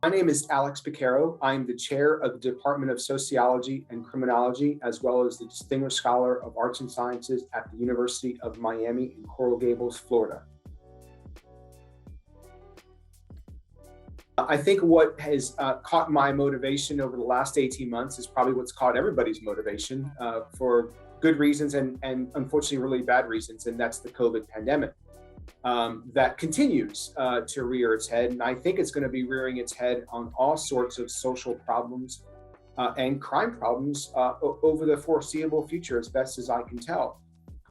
My name is Alex Piquero. I'm the chair of the Department of Sociology and Criminology, as well as the Distinguished Scholar of Arts and Sciences at the University of Miami in Coral Gables, Florida. I think what has caught my motivation over the last 18 months is probably what's caught everybody's motivation for good reasons and unfortunately really bad reasons, and that's the COVID pandemic. That continues to rear its head. And I think it's going to be rearing its head on all sorts of social problems and crime problems over the foreseeable future, as best as I can tell.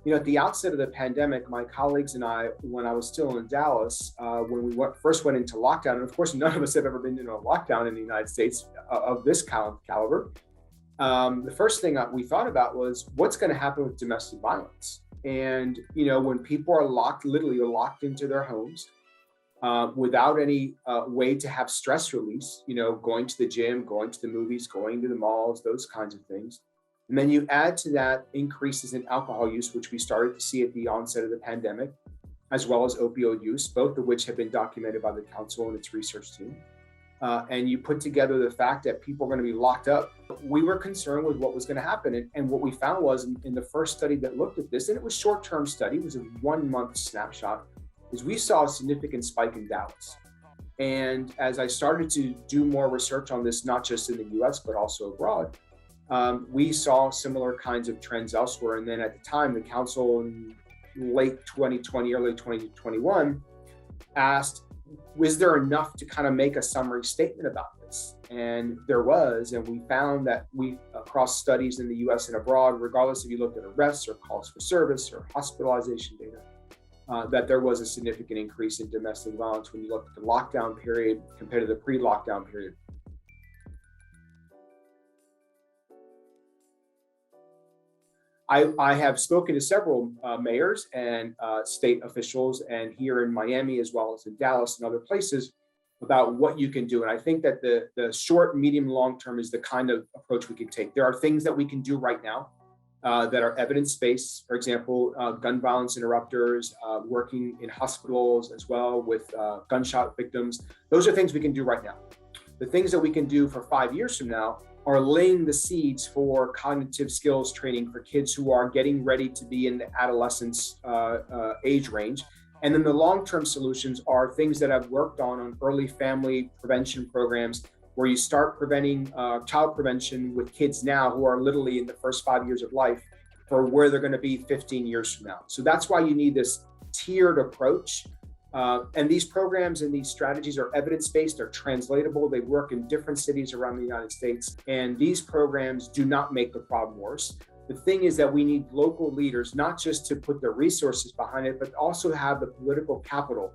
You know, at the outset of the pandemic, my colleagues and I, when I was still in Dallas, when we first went into lockdown, and of course, none of us have ever been in a lockdown in the United States of this caliber. The first thing we thought about was what's going to happen with domestic violence. And, you know, when people are literally locked into their homes without any way to have stress release, you know, going to the gym, going to the movies, going to the malls, those kinds of things. And then you add to that increases in alcohol use, which we started to see at the onset of the pandemic, as well as opioid use, both of which have been documented by the council and its research team. And you put together the fact that people are going to be locked up. We were concerned with what was going to happen. And what we found was in the first study that looked at this, and it was a short-term study, it was a 1-month snapshot, is we saw a significant spike in Dallas. And as I started to do more research on this, not just in the US, but also abroad, we saw similar kinds of trends elsewhere. And then at the time, the council in late 2020, early 2021 asked, was there enough to kind of make a summary statement about this? And there was, and we found that across studies in the US and abroad, regardless if you looked at arrests or calls for service or hospitalization data, that there was a significant increase in domestic violence when you look at the lockdown period compared to the pre-lockdown period. I have spoken to several mayors and state officials, and here in Miami, as well as in Dallas and other places, about what you can do. And I think that the short, medium, long term is the kind of approach we can take. There are things that we can do right now that are evidence-based. For example, gun violence interrupters, working in hospitals as well with gunshot victims. Those are things we can do right now. The things that we can do for 5 years from now are laying the seeds for cognitive skills training for kids who are getting ready to be in the adolescence age range. And then the long-term solutions are things that I've worked on early family prevention programs, where you start preventing child prevention with kids now who are literally in the first 5 years of life for where they're going to be 15 years from now. So that's why you need this tiered approach. And these programs and these strategies are evidence-based, they're translatable, they work in different cities around the United States. And these programs do not make the problem worse. The thing is that we need local leaders, not just to put the resources behind it, but also have the political capital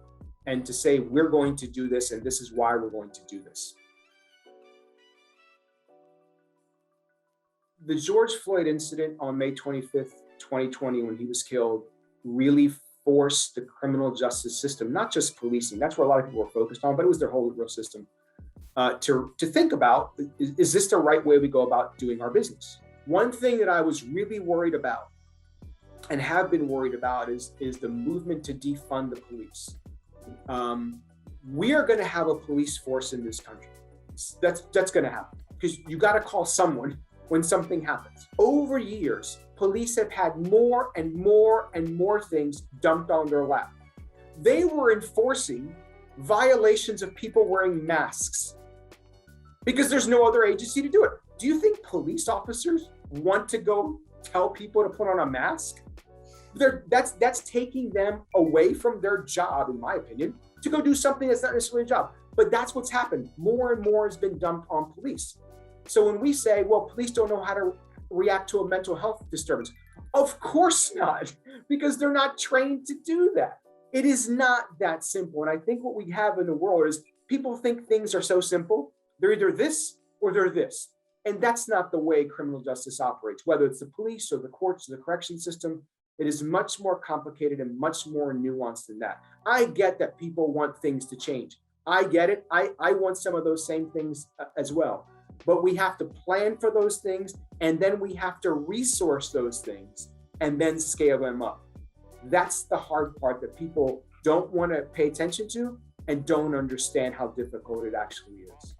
and to say, we're going to do this and this is why we're going to do this. The George Floyd incident on May 25th, 2020, when he was killed, really force the criminal justice system, not just policing, that's where a lot of people were focused on, but it was their whole real system, to think about, is this the right way we go about doing our business? One thing that I was really worried about and have been worried about is the movement to defund the police. We are going to have a police force in this country. That's going to happen because you got to call someone when something happens. Over years, police have had more and more and more things dumped on their lap. They were enforcing violations of people wearing masks because there's no other agency to do it. Do you think police officers want to go tell people to put on a mask? That's taking them away from their job, in my opinion, to go do something that's not necessarily a job. But that's what's happened. More and more has been dumped on police. So when we say, well, police don't know how to react to a mental health disturbance, of course not, because they're not trained to do that. It is not that simple. And I think what we have in the world is people think things are so simple. They're either this or they're this. And that's not the way criminal justice operates, whether it's the police or the courts or the correction system. It is much more complicated and much more nuanced than that. I get that people want things to change. I get it. I want some of those same things as well. But we have to plan for those things, and then we have to resource those things and then scale them up. That's the hard part that people don't want to pay attention to, and don't understand how difficult it actually is.